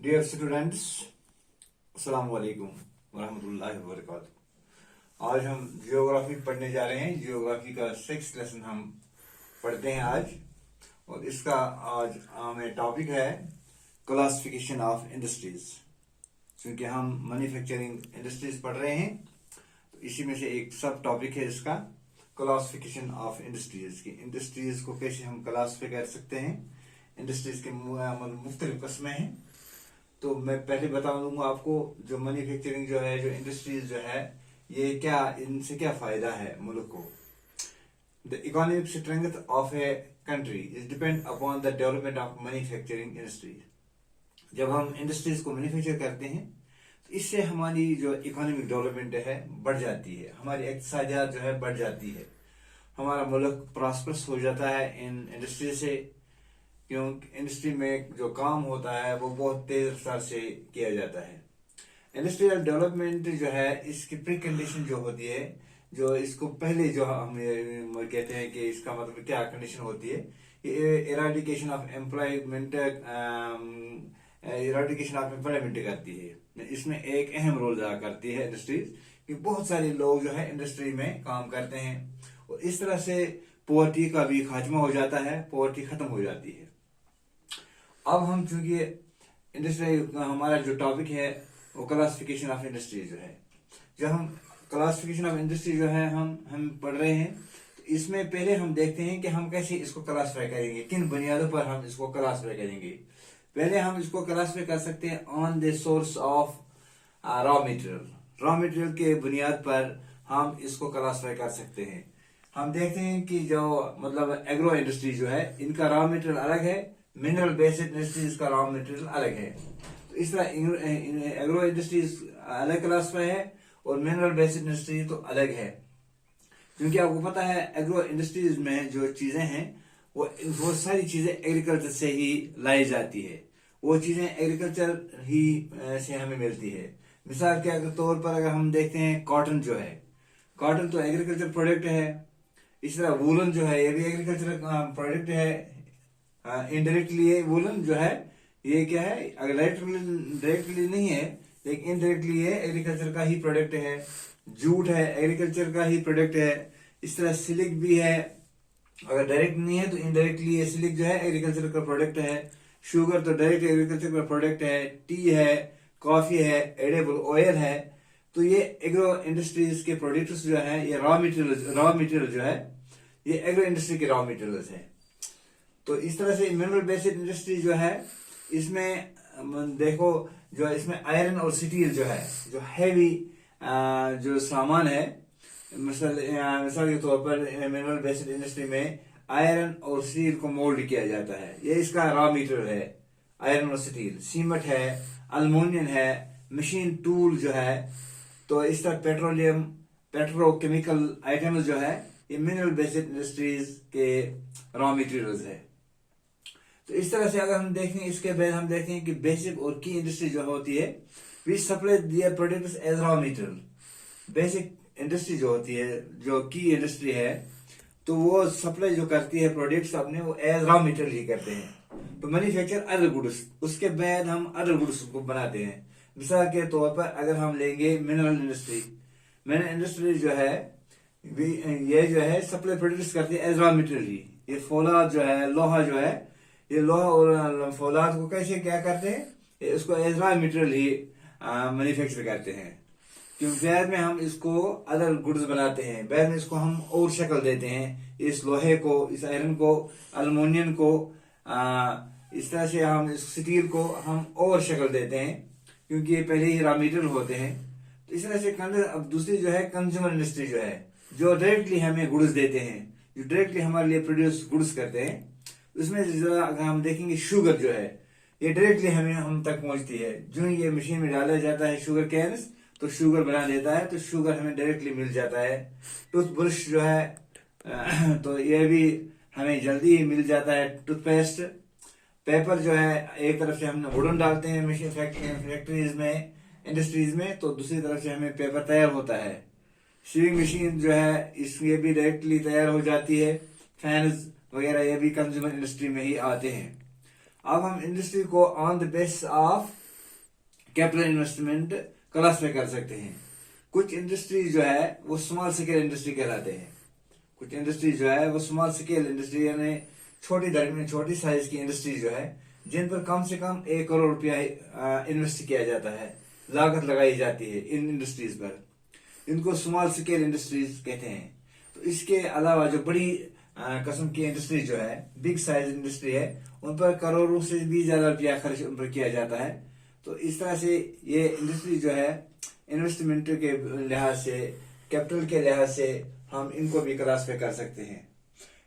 Dear students, अस्सलाम वालेकुम वरहमतुल्लाहि वबरकातुहू। आज हम जियोग्राफी पढ़ने जा रहे हैं। जियोग्राफी का 6th लेसन हम पढ़ते हैं आज, और इसका आज हमें टॉपिक है क्लासिफिकेशन ऑफ इंडस्ट्रीज। क्योंकि हम मैन्युफैक्चरिंग इंडस्ट्रीज पढ़ रहे हैं, तो इसी में से एक सब टॉपिक है इसका क्लासिफिकेशन ऑफ इंडस्ट्रीज की। इंडस्ट्रीज को कैसे हम क्लासिफाई कर सकते हैं, इंडस्ट्रीज के मुख्तलिफ किस्में हैं। तो मैं पहले बता दूंगा आपको, जो मैन्युफैक्चरिंग जो है, जो इंडस्ट्रीज जो है, ये क्या, इनसे क्या फायदा है मुल्क को। The economic strength of a country is depend upon the development of manufacturing industries. जब हम इंडस्ट्रीज को मैन्युफैक्चर करते हैं तो इससे हमारी जो इकोनॉमिक डेवलपमेंट है बढ़ जाती है, हमारी इक्तिसादियत जो है बढ़ जाती है, हमारा मुल्क प्रॉस्परस हो जाता है इन इंडस्ट्री से। क्योंकि इंडस्ट्री में जो काम होता है वो बहुत तेज रफ्तार से किया जाता है। इंडस्ट्रियल डेवलपमेंट जो है, इसकी प्री कंडीशन जो होती है, जो इसको पहले जो हम कहते हैं कि इसका मतलब क्या कंडीशन होती है, eradication of employment, eradication of employment करती है। इसमें एक अहम रोल अदा करती है इंडस्ट्रीज, कि बहुत सारे लोग जो है इंडस्ट्री में काम करते हैं, और इस तरह से पॉवर्टी का भी खात्मा हो जाता है, पॉवर्टी खत्म हो जाती है। अब हम चूंकि इंडस्ट्री हमारा जो टॉपिक है वो क्लासिफिकेशन ऑफ इंडस्ट्री जो है, जब हम क्लासिफिकेशन ऑफ इंडस्ट्री जो है हम पढ़ रहे हैं, तो इसमें पहले हम देखते हैं कि हम कैसे इसको क्लासिफाई करेंगे, किन बुनियादों पर हम इसको क्लासिफाई करेंगे। पहले हम इसको क्लासिफाई कर सकते हैं on the source of raw material. Raw material के बुनियाद पर हम इसको क्लासिफाई कर सकते हैं। हम देखते हैं कि जो मतलब एग्रो इंडस्ट्री जो है, इनका रॉ मटेरियल अलग है, मिनरल बेस्ड इंडस्ट्रीज का रॉ मटेरियल अलग है। तो इस तरह एग्रो इंडस्ट्रीज अलग क्लासिफाई है और मिनरल बेस्ड इंडस्ट्री तो अलग है। क्योंकि आपको पता है एग्रो इंडस्ट्रीज में जो चीजें हैं वो सारी चीजें एग्रीकल्चर से ही लाई जाती है, वो चीजें एग्रीकल्चर ही से हमें मिलती है। मिसाल के तौर पर अगर हम देखते हैं, कॉटन जो है, कॉटन तो एग्रीकल्चर प्रोडक्ट है। इस तरह वूलन जो है, ये भी एग्रीकल्चर प्रोडक्ट है। इनडायरेक्टली ये वुलन जो है, ये क्या है, अगर डायरेक्टली नहीं है लेकिन इनडायरेक्टली ये एग्रीकल्चर का ही प्रोडक्ट है। जूट है, एग्रीकल्चर का ही प्रोडक्ट है। इस तरह सिल्क भी है, अगर डायरेक्ट नहीं है तो इनडायरेक्टली ये सिल्क जो है एग्रीकल्चर का प्रोडक्ट है। शुगर तो डायरेक्ट एग्रीकल्चर का प्रोडक्ट है। टी है, कॉफी है, एडिबल ऑयल है। तो ये एग्रो इंडस्ट्रीज के प्रोडक्ट्स जो है, ये रॉ मटेरियल जो है, ये एग्रो इंडस्ट्री के रॉ मटेरियल्स है। तो इस तरह से मिनरल बेस्ड इंडस्ट्री जो है, इसमें देखो, जो इसमें आयरन और स्टील जो है, जो हैवी जो सामान है, मिसाल के तौर पर मिनरल बेस्ड इंडस्ट्री में आयरन और स्टील को मोल्ड किया जाता है, ये इसका रॉ मटेरियल है। आयरन और स्टील, सीमेंट है, अल्मोनियम है, मशीन टूल जो है। तो इस तरह पेट्रोलियम, पेट्रोकेमिकल आइटम्स जो है, ये मिनरल बेस्ड इंडस्ट्रीज के रॉ मटेरियल्स है। तो इस तरह से अगर हम देखें, इसके बाद हम देखें कि बेसिक और की इंडस्ट्री जो होती है, we supply their products as raw material. Basic industry जो होती है, जो की इंडस्ट्री है, तो वो सप्लाई जो करती है प्रोडक्ट्स अपने, वो एज रॉ मटेरियल ही करते हैं। तो मैन्युफैक्चर अदर गुड्स, उसके बाद हम अदर गुड्स को बनाते हैं। मिसाल के तौर पर अगर हम लेंगे मिनरल इंडस्ट्री, मिनरल इंडस्ट्री जो है, ये जो है सप्लाई प्रोड्यूस करती है एज रॉ मटेरियल ही। ये फौलाद जो है, लोहा जो है, ये लोहा और फौलाद को कैसे क्या करते हैं, इसको एज रॉ मटेरियल ही मैन्युफैक्चर करते हैं। क्योंकि बाद में हम इसको अदर गुड्स बनाते हैं, बाद में इसको हम और शक्ल देते हैं, इस लोहे को, इस आयरन को, अल्मोनियम को, इस तरह से हम इस स्टील को हम और शक्ल देते हैं, क्योंकि ये पहले ही रॉ मटेरियल होते हैं। तो इस तरह से अब दूसरी जो है कंज्यूमर इंडस्ट्री जो है, जो डायरेक्टली हमें गुड्स देते हैं, जो डायरेक्टली हमारे लिए प्रोड्यूस गुड्स करते हैं। उसमें जरा अगर हम देखेंगे, शुगर जो है, ये डायरेक्टली हम तक पहुंचती है। जो ये मशीन में डाला जाता है शुगर कैन्स, तो शुगर बना देता है, तो शुगर हमें डायरेक्टली मिल जाता है। टूथब्रश जो है, तो ये भी हमें जल्दी मिल जाता है। टूथपेस्ट, पेपर जो है, एक तरफ से हम वुडन डालते हैं मशीन फैक्ट्रीज में, इंडस्ट्रीज में, तो दूसरी तरफ से हमें पेपर तैयार होता है। शेविंग मशीन जो है, ये भी डायरेक्टली तैयार हो जाती है। फैन्स वगैरह ये भी कंज्यूमर इंडस्ट्री में ही आते हैं। अब हम इंडस्ट्री को on the basis of capital investment classify कर सकते हैं। कुछ इंडस्ट्री जो है वो स्मॉल स्केल इंडस्ट्री कहलाते हैं। कुछ इंडस्ट्री जो है वो स्मॉल स्केल इंडस्ट्री यानी छोटी साइज की इंडस्ट्री जो है, जिन पर कम से कम 1 करोड़ रुपया इन्वेस्ट किया जाता है, लागत लगाई जाती है इन इंडस्ट्रीज पर, इनको स्मॉल स्केल इंडस्ट्रीज कहते हैं। तो इसके अलावा जो बड़ी किस्म की इंडस्ट्री जो है, बिग साइज इंडस्ट्री है, उन पर करोड़ों से भी ज्यादा रुपया खर्च उन पर किया जाता है। तो इस तरह से ये इंडस्ट्री जो है इन्वेस्टमेंट के लिहाज से, कैपिटल के लिहाज से हम इनको भी क्लासिफाई कर सकते हैं।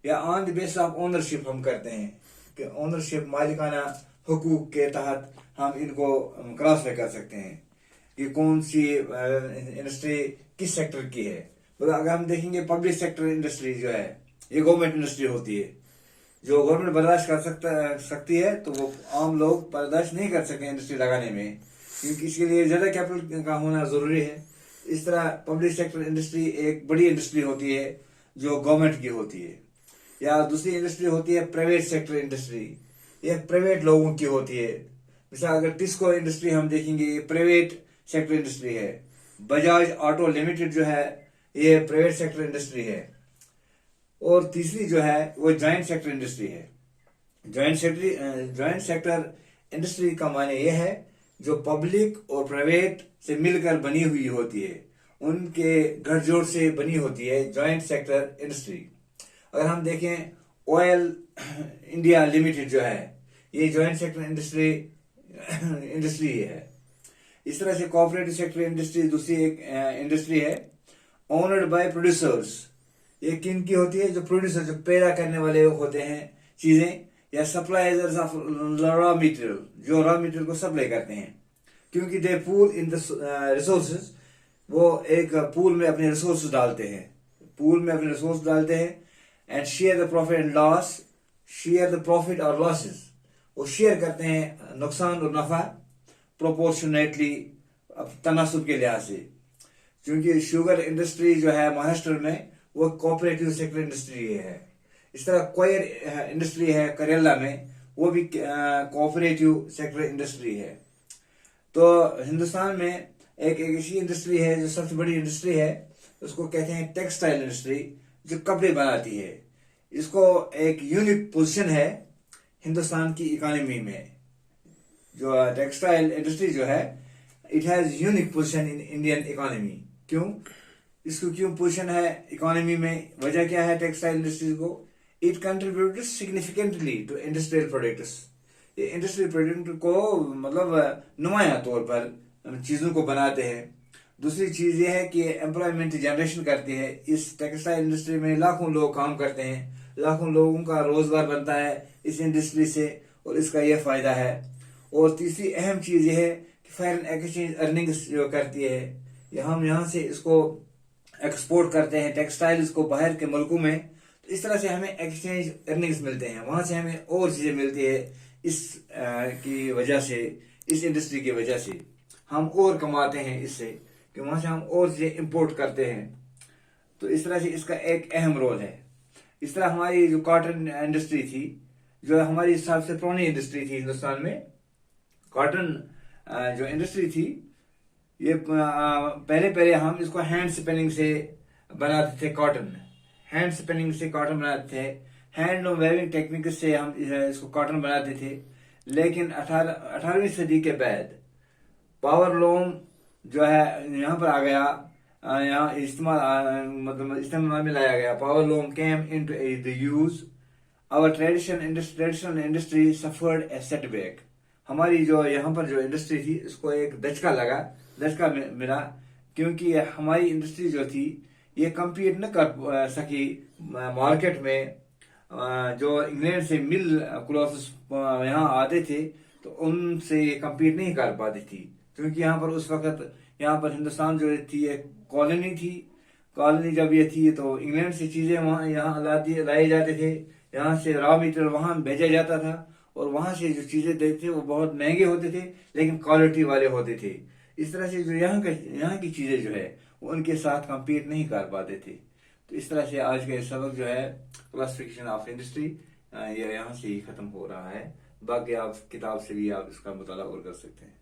या on the base of ownership हम करते हैं कि ओनरशिप, मालिकाना हुकूक के तहत हम इनको क्लासिफाई कर सकते हैं कि कौन सी इंडस्ट्री किस सेक्टर की है। मतलब अगर हम देखेंगे पब्लिक सेक्टर इंडस्ट्री जो है, ये गवर्नमेंट इंडस्ट्री होती है। जो गवर्नमेंट बर्दाश्त कर सकती है, तो वो आम लोग बर्दाश्त नहीं कर सकते इंडस्ट्री लगाने में, क्योंकि इसके लिए ज्यादा कैपिटल का होना जरूरी है। इस तरह पब्लिक सेक्टर इंडस्ट्री एक बड़ी इंडस्ट्री होती है जो गवर्नमेंट की होती है। या दूसरी इंडस्ट्री होती है प्राइवेट सेक्टर इंडस्ट्री, ये प्राइवेट लोगों की होती है। मिसाल अगर टिस्को इंडस्ट्री हम देखेंगे, ये प्राइवेट सेक्टर इंडस्ट्री है। बजाज ऑटो लिमिटेड जो है, ये प्राइवेट सेक्टर इंडस्ट्री है। और तीसरी जो है वो जॉइंट सेक्टर इंडस्ट्री है। जॉइंट सेक्टर इंडस्ट्री का माने ये है जो पब्लिक और प्राइवेट से मिलकर बनी हुई होती है, उनके गठजोड़ से बनी होती है जॉइंट सेक्टर इंडस्ट्री। अगर हम देखें ऑयल इंडिया लिमिटेड जो है, ये जॉइंट सेक्टर इंडस्ट्री है। इस तरह से कोऑपरेटिव सेक्टर इंडस्ट्री दूसरी एक इंडस्ट्री है, ओनर्ड बाय प्रोड्यूसर्स। ये किन की होती है? जो प्रोड्यूसर, जो पैदा करने वाले होते हैं चीजें, या सप्लायर्स ऑफ रॉ मटेरियल, जो रॉ मटेरियल को सप्लाई करते हैं। क्योंकि दे पूल इन द रिसोर्सेज, वो एक पूल में अपने रिसोर्स डालते हैं, and share the profit and loss, share the profit और लॉसेस, वो शेयर करते हैं नुकसान और नफा प्रोपोर्शनेटली, तनासुब के लिहाज से। क्योंकि शुगर इंडस्ट्री जो है महाराष्ट्र में, वो कोऑपरेटिव सेक्टर इंडस्ट्री है। इस तरह क्वायर इंडस्ट्री है करेला में, वो भी कोऑपरेटिव सेक्टर इंडस्ट्री है। तो हिंदुस्तान में एक ऐसी इंडस्ट्री है जो सबसे बड़ी इंडस्ट्री है, उसको कहते हैं टेक्सटाइल इंडस्ट्री, जो कपड़े बनाती है। इसको एक यूनिक पोजीशन है हिंदुस्तान की इकोनॉमी में। जो टेक्सटाइल इंडस्ट्री जो है, it has unique position in Indian economy. इसको क्यों पोजीशन है इकोनॉमी में? वजह क्या है टेक्सटाइल इंडस्ट्री को? It contribute significantly to industrial products. ये इंडस्ट्रियल प्रोडक्ट को मतलब नुमाया तौर पर चीजों को बनाते हैं। दूसरी चीज ये है कि एम्प्लॉयमेंट जनरेशन करती है। इस टेक्सटाइल इंडस्ट्री में लाखों लोग काम करते हैं, लाखों लोगों का रोजगार बनता है इस इंडस्ट्री से, और इसका यह फायदा है। और तीसरी अहम चीज यह है कि फॉरेन एक्सचेंज अर्निंग्स जो करती है, हम यहाँ से इसको एक्सपोर्ट करते हैं टेक्सटाइल्स को बाहर के मुल्कों में, तो इस तरह से हमें एक्सचेंज अर्निंग्स मिलते हैं, वहां से हमें और चीजें मिलती है। इस की वजह से, इस इंडस्ट्री की वजह से हम और कमाते हैं इससे, कि वहां से हम और चीजें इंपोर्ट करते हैं। तो इस तरह से इसका एक अहम रोल है। इस तरह हमारी जो कॉटन इंडस्ट्री थी, जो हमारी सबसे पुरानी इंडस्ट्री थी हिंदुस्तान में, कॉटन जो इंडस्ट्री थी, ये पहले हम इसको हैंड स्पिनिंग से बनाते थे। कॉटन हैंड स्पिनिंग से कॉटन बनाते थे, हैंड वेविंग टेक्निक से हम इसको कॉटन बनाते थे। लेकिन 18वीं सदी के बाद पावर लूम जो है यहाँ पर आ गया, यहाँ इस्तेमाल में लाया गया। Power loom came into the use, our traditional industry suffered a setback. हमारी जो यहाँ पर जो इंडस्ट्री थी, इसको एक दचका मिला, क्योंकि हमारी इंडस्ट्री जो थी ये कम्पीट न कर सकी मार्केट में। जो इंग्लैंड से मिल क्लॉथ्स यहाँ आते थे, तो उनसे ये कम्पीट नहीं कर पाती थी, क्योंकि यहाँ पर उस वक्त यहाँ पर हिंदुस्तान जो थी एक कॉलोनी थी। कॉलोनी जब ये थी, तो इंग्लैंड से चीजें वहाँ यहाँ लाए जाते थे, यहाँ से रॉ मटेरियल वहाँ भेजा जाता था, और वहां से जो चीजें देते थे वो बहुत महंगे होते थे, लेकिन क्वालिटी वाले होते थे। इस तरह से जो यहाँ की चीजें जो है, वो उनके साथ कंपीट नहीं कर पाते थे। तो इस तरह से आज का सबक जो है क्लासिफिकेशन ऑफ इंडस्ट्री, ये यहाँ से ही खत्म हो रहा है। बाकी आप किताब से भी आप इसका मुताला और कर सकते हैं।